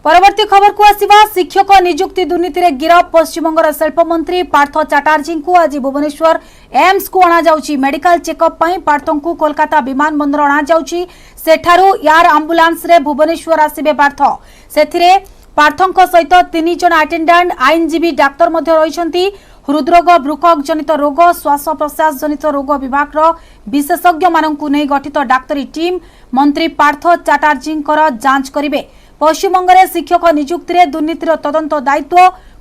परवर्ती खबर को आसिबा शिक्षक नियुक्ति दुर्नीति रे गिरफ पश्चिमबंगर शिल्प मंत्री पार्थ चैटर्जी को आज भुवनेश्वर एम्स को अणा जाउची। मेडिकल चेकअप पई पार्थों को कोलकाता विमान बंदर अणा जाउची। सेठारु यार एम्बुलेंस रे भुवनेश्वर आसिबे पार्थ। सेथिरे पार्थों सहित 3 जन अटेंडेंट आईनजीवी डाक्टर मध्य रहिसंती। हृदरोग बृकक जनित रोग श्वास प्रश्वास जनित रोग विभाग विशेषज्ञ मानकु नै गठित डाक्तरी टीम मंत्री पार्थ चैटर्जी जांच करिवे। पश्चिमबंग में शिक्षक नियुक्ति रे दुर्नीतिर तदंत दायित्व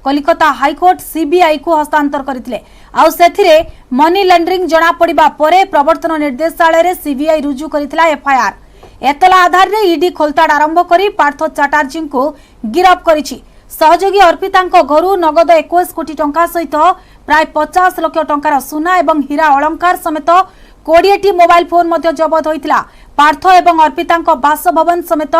कलिकता हाईकोर्ट सीबीआई को हस्तांतर करथिले। आउ सेथिरे मनी लॉन्ड्रिंग जना पड़िबा परे प्रवर्तन निर्देशालय रे सीबीआई रुजु करथिला एफआईआर। एतला आधार रे ईडी खोलताड़ आरंभ करी पार्थ चैटर्जी को गिरफ करिछि। सहयोगी अर्पितांको घरु नगद 21 कोटी टंका सहित प्राय 50 लाख टंकार सुना एवं हीरा अलंकार समेत 20टी मोबाइल फोन मध्य जबत होइतिला। पार्थ एवं अर्पितांको बासभवन समेत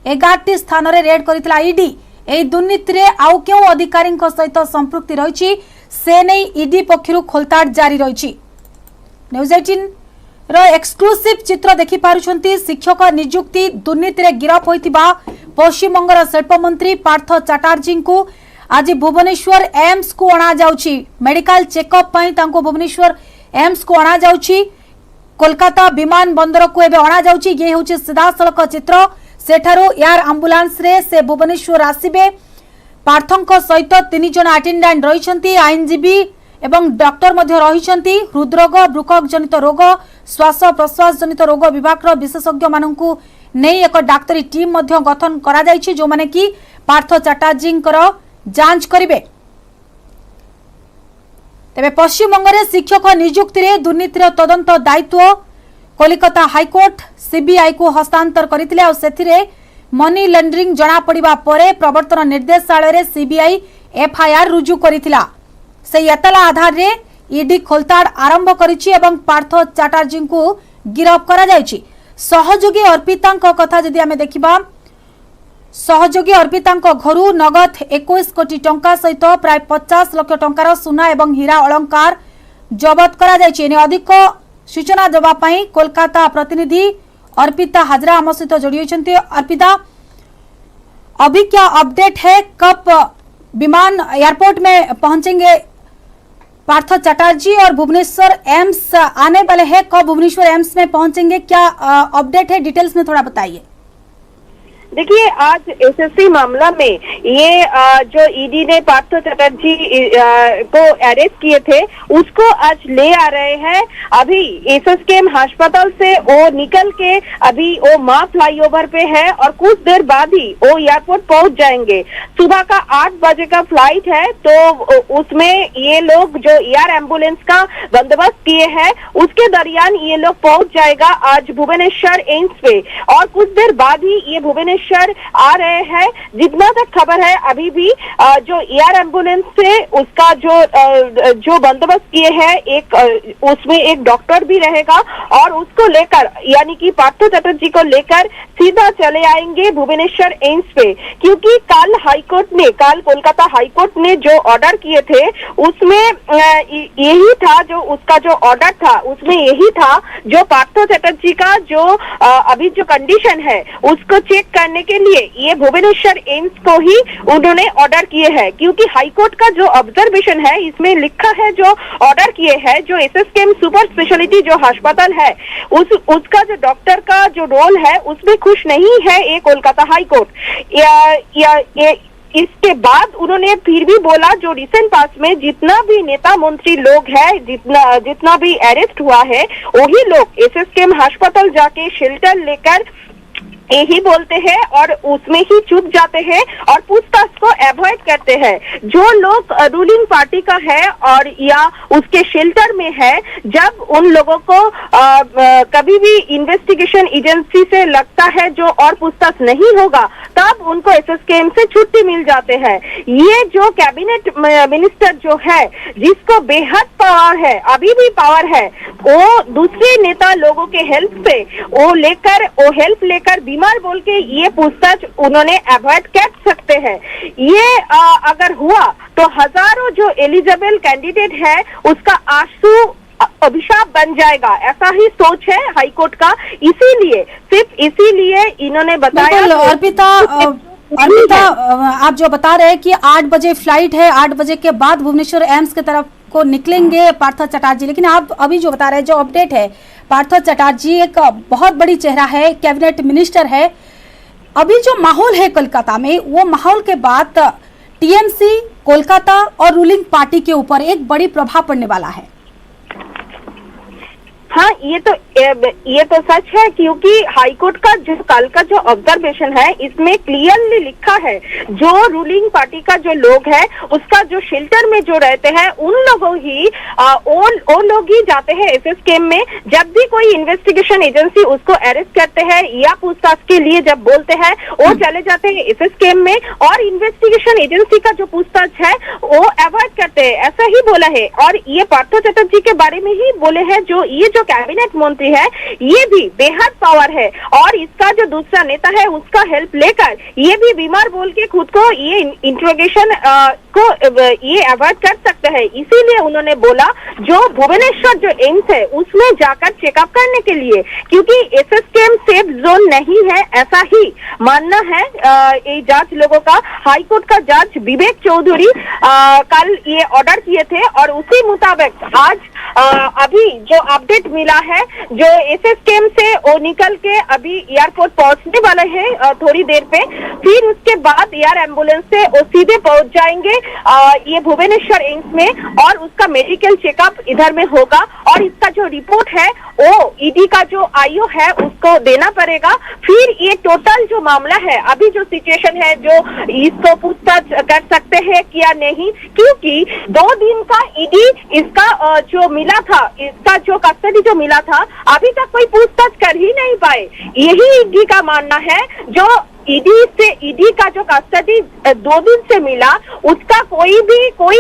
11टी स्थान रे रेड करितिला ईडी। एई दुर्नीति रे आउ केउ अधिकारी सहित संपृक्ति रहिछि से नै ईडी पक्षरु खोलताड़ जारी रहिछि। न्यूज 18 रो एक्सक्लूसिव चित्र देखि पारुछंती। शिक्षक नियुक्ति दुर्नीति रे गिरफ होइतिबा पश्चिमबंगर शिल्प मंत्री पार्थ चैटर्जी को आज भुवनेश्वर एम्स को अणा जाउछि। मेडिकल चेकअप पई तांको भुवनेश्वर एम्स को अणा जाउछि। कोलकाता विमान बंदर को एबे अणा जाउछि। ये होछि सीधा सड़क चित्र। सेठारो एयर एम्बुलेंस रे से भुवनेश्वर आसिबे। पार्थों सहित 3 जन अटेंडेंट रहिसंती। आईनजीवी एवं डॉक्टर मध्य रहिसंती। हृदरोग बृकक जनित रोग श्वास प्रश्वास जनित रोग विभाग विशेषज्ञ मानकु नहीं एक डाक्तरी टीम मध्य गठन करा जायछि जो माने कि पार्थ चैटर्जी जांच करिवे। तेबे पश्चिमबंग में शिक्षक नियुक्ति रे दुर्नीतिर तदंत दायित्व कलिकता हाईकोर्ट सीबीआई को हस्तांतर करथिले। आ सेथिरे मनी लॉन्ड्रिंग जना पड़िबा परे प्रवर्तन निर्देशालय रे सीबीआई एफआईआर रुजु करथिला। से एतला आधार रे ईडी खोलताड़ आरंभ करिछि एवं पार्थ चैटर्जी को गिरफ करा जायछि। सहयोगी अर्पितांको कथा जदि आमे देखिबा, सहयोगी अर्पितांको घरु नगद 21 कोटी टंका सहित प्राय 50 लाख टंकार सुना एवं हीरा अलंकार जबत करा जायछि। एने अधिक सूचना देबा पई कोलकाता प्रतिनिधि अर्पिता हाजरा आम सहित जोड़ी होइछन्ते। अर्पिता, अभी क्या अपडेट है? कब विमान एयरपोर्ट में पहुंचेंगे पार्थ चैटर्जी और भुवनेश्वर एम्स आने वाले हैं? कब भुवनेश्वर एम्स में पहुंचेंगे? क्या अपडेट है? डिटेल्स में थोड़ा बताइए। देखिए, आज एसएससी मामला में ये जो ईडी ने पार्थ चैटर्जी को अरेस्ट किए थे उसको आज ले आ रहे हैं। अभी एसएसकेएम अस्पताल से वो निकल के अभी वो मां फ्लाईओवर पे है और कुछ देर बाद ही वो एयरपोर्ट पहुंच जाएंगे। सुबह का 8 बजे का फ्लाइट है तो उसमें ये लोग जो एयर एम्बुलेंस का बंदोबस्त किए हैं उसके दरमियान ये लोग पहुंच जाएगा आज भुवनेश्वर एम्स पे और कुछ देर बाद ही ये भुवनेश्वर आ रहे हैं। जितना तक खबर है अभी भी जो एयर एम्बुलेंस से उसका जो बंदोबस्त किए हैं एक उसमें एक डॉक्टर भी रहेगा और उसको लेकर यानी कि पार्थ चैटर्जी को लेकर सीधा चले आएंगे भुवनेश्वर एम्स पे। क्योंकि कल कोलकाता हाईकोर्ट ने जो ऑर्डर किए थे उसमें यही था, जो उसका जो ऑर्डर था उसमें यही था जो पार्थ चैटर्जी का जो अभी जो कंडीशन है उसको चेक करने के लिए ये भुवनेश्वर एम्स को ही उन्होंने ऑर्डर किए हैं। क्योंकि हाईकोर्ट का जो ऑब्जर्वेशन है इसमें लिखा है, जो ऑर्डर किए हैं, जो एसएसकेएम सुपर स्पेशलिटी जो अस्पताल है उसका जो डॉक्टर का जो रोल है उसमें खुश नहीं है ये कोलकाता हाईकोर्ट। इसके बाद उन्होंने फिर भी बोला जो रिसेंट पास में जितना भी नेता मंत्री लोग हैं, जितना भी अरेस्ट हुआ है वही लोग एसएसकेएम अस्पताल जाके शेल्टर लेकर यही बोलते हैं और उसमें ही चुप जाते हैं और पूछताछ को अवॉइड करते हैं। जो लोग रूलिंग पार्टी का है और या उसके शेल्टर में है, जब उन लोगों को कभी भी इन्वेस्टिगेशन एजेंसी से लगता है जो और पूछताछ नहीं होगा तब उनको एसएसकेएम से छुट्टी मिल जाते हैं। ये जो कैबिनेट मिनिस्टर जो है जिसको बेहद पावर है, अभी भी पावर है, वो दूसरे नेता लोगों के हेल्प से वो हेल्प लेकर बीमार बोल के ये पूछताछ उन्होंने अवॉइड कर सकते हैं। ये अगर हुआ तो हजारों जो एलिजिबल कैंडिडेट है उसका आंसू अभिशाप बन जाएगा, ऐसा ही सोच है हाईकोर्ट का। इसीलिए सिर्फ इसीलिए इन्होंने बताया। अर्पिता आप जो बता रहे हैं कि 8 बजे फ्लाइट है, 8 बजे के बाद भुवनेश्वर एम्स की तरफ को निकलेंगे पार्थ चटर्जी, लेकिन आप अभी जो बता रहे हैं, जो अपडेट है, पार्थ चटर्जी एक बहुत बड़ी चेहरा है, कैबिनेट मिनिस्टर है। अभी जो माहौल है कोलकाता में, वो माहौल के बाद टीएमसी, कोलकाता और रूलिंग पार्टी के ऊपर एक बड़ी प्रभाव पड़ने वाला है। हाँ, ये तो सच है, क्योंकि हाईकोर्ट का जो कल का जो ऑब्जर्वेशन है, इसमें क्लियरली लिखा है जो रूलिंग पार्टी का जो लोग है, उसका जो शेल्टर में जो रहते हैं, उन लोगों ही वो लोग ही जाते हैं एसएस कैंप में। जब भी कोई इन्वेस्टिगेशन एजेंसी उसको अरेस्ट करते हैं या पूछताछ के लिए जब बोलते हैं, वो चले जाते हैं एसएस कैंप में, और इन्वेस्टिगेशन एजेंसी का जो पूछताछ है वो अवॉइड करते हैं, ऐसा ही बोला है। और ये पार्थ चटर्जी के बारे में ही बोले हैं, ये जो कैबिनेट मंत्री है, ये भी बेहद पावर है, और इसका जो दूसरा नेता है उसका हेल्प लेकर ये भी बीमार बोल के खुद को ये इंट्रोगेशन को ये अवॉइड कर सकते हैं। इसीलिए उन्होंने बोला जो भुवनेश्वर जो एम्स है उसमें जाकर चेकअप करने के लिए, क्योंकि एसएस कैंप सेफ जोन नहीं है, ऐसा ही मानना है ये जज लोगों का। हाईकोर्ट का जज विवेक चौधरी कल ये ऑर्डर किए थे, और उसी मुताबिक आज अभी जो अपडेट मिला है, जो एसएस कैंप से वो निकल के अभी एयरपोर्ट पहुंचने वाले हैं थोड़ी देर पे, फिर उसके बाद एयर एम्बुलेंस से वो सीधे पहुंच जाएंगे ये भुवनेश्वर एम्स में, और उसका मेडिकल चेकअप इधर में होगा, और इसका जो रिपोर्ट है वो ईडी का जो आईओ है उसको देना पड़ेगा। फिर ये टोटल जो मामला है, अभी जो सिचुएशन है, जो इसको पूछताछ कर सकते हैं क्या नहीं, क्योंकि 2 दिन का ईडी इसका जो मिला था, इसका जो कस्टडी जो मिला था, अभी तक कोई पूछताछ कर ही नहीं पाए। यही ईडी का मानना है, जो ईडी का जो कस्टडी 2 दिन से मिला, उसका कोई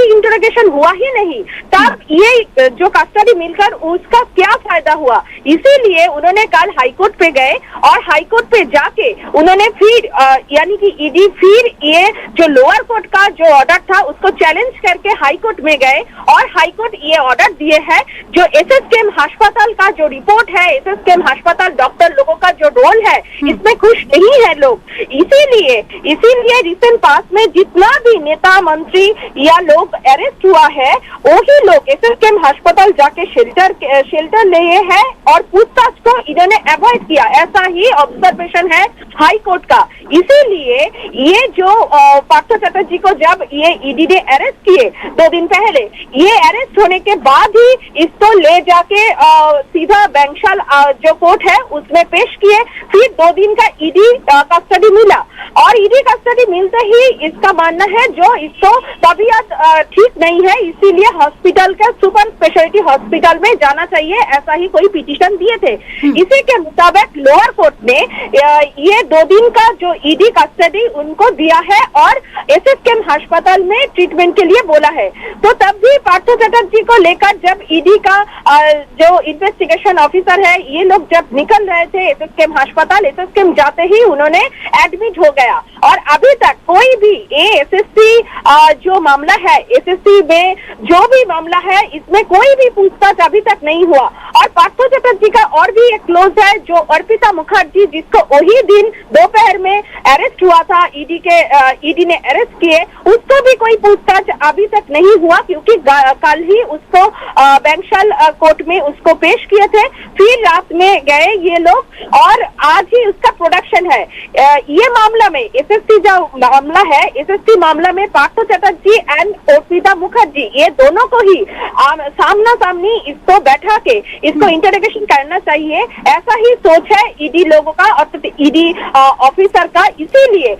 इंटरोगेशन हुआ ही नहीं, तब ये जो कस्टडी मिलकर उसका क्या फायदा हुआ। इसीलिए उन्होंने कल हाईकोर्ट पे गए, और हाईकोर्ट पे जाके उन्होंने फिर यानी कि ईडी फिर ये जो लोअर कोर्ट का जो ऑर्डर था उसको चैलेंज करके हाईकोर्ट में गए, और हाईकोर्ट ये ऑर्डर दिए है जो एसएस कैंप अस्पताल का जो रिपोर्ट है, एसएस कैंप अस्पताल डॉक्टर लोगों का जो रोल है, इसमें खुश नहीं है लोग। इसीलिए रिसेंट पास में जितना भी नेता मंत्री या लोग अरेस्ट हुआ है, वही लोग एसएस कैंप अस्पताल जाके शेल्टर लिए हैं, और पूछताछ को इन्होंने अवॉइड किया, ऐसा ही ऑब्जर्वेशन है हाई कोर्ट का। इसीलिए ये जो पार्थ चटर्जी को जब ये ईडी ने अरेस्ट किए 2 दिन पहले, ये अरेस्ट होने के बाद ही इसको ले जाके सीधा बैंशाल जो कोर्ट है उसमें पेश किए। फिर 2 दिन का ईडी कस्टडी मिला, और ईडी कस्टडी मिलते ही इसका मानना है जो इसको तबीयत ठीक नहीं है, इसीलिए हॉस्पिटल का सुपर स्पेशलिटी हॉस्पिटल में जाना चाहिए, ऐसा ही कोई पिटीशन दिए थे। इसी के मुताबिक लोअर कोर्ट ने ये 2 दिन का जो ईडी कस्टडी उनको दिया है, और एसएस कैंप अस्पताल में ट्रीटमेंट के लिए बोला है। तो तब भी पार्थ चटर्जी को लेकर जब ईडी का जो इन्वेस्टिगेशन ऑफिसर है, ये लोग जब निकल रहे थे एसएस कैंप अस्पताल, एसएस कैंप जाते ही उन्होंने एडमिट हो गया, और अभी तक कोई भी एसएससी जो मामला है, एसएससी में जो भी मामला है, इसमें कोई भी पूछताछ अभी तक नहीं हुआ। और पार्थ चटर्जी का और भी एक क्लोज है जो अर्पिता मुखर्जी, जिसको वही दिन दोपहर में अरेस्ट हुआ था, ईडी ने अरेस्ट किए, उसको भी कोई पूछताछ अभी तक नहीं हुआ, क्योंकि कल ही उसको बैंशाल कोर्ट में उसको पेश किए थे, फिर रात में गए ये लोग, और आज ही उसका प्रोडक्शन है। ये मामला में एसएससी जो मामला है, एसएससी मामला में पार्थ चटर्जी एंड अर्पिता मुखर्जी, ये दोनों को ही सामना सामनी इसको बैठा के इसको इंटरोगेशन करना चाहिए, ऐसा ही सोच है ईडी लोगों का और ईडी ऑफिसर का। इसीलिए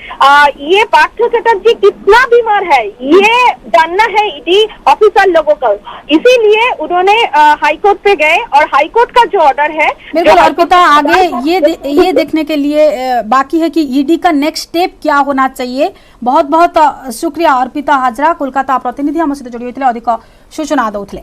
ये पार्थ चटर्जी कितना बीमार है ये जानना है ईडी ऑफिसर लोगों को, इसीलिए उन्होंने हाईकोर्ट पे गए, और हाईकोर्ट का जो ऑर्डर है, बिल्कुल अर्पिता, आगे ये देखने के लिए बाकी है कि ईडी का नेक्स्ट स्टेप क्या होना चाहिए। बहुत बहुत शुक्रिया अर्पिता हाजरा, कोलकाता प्रतिनिधि हम सहित जोड़ी होते अधिक सूचना दौले।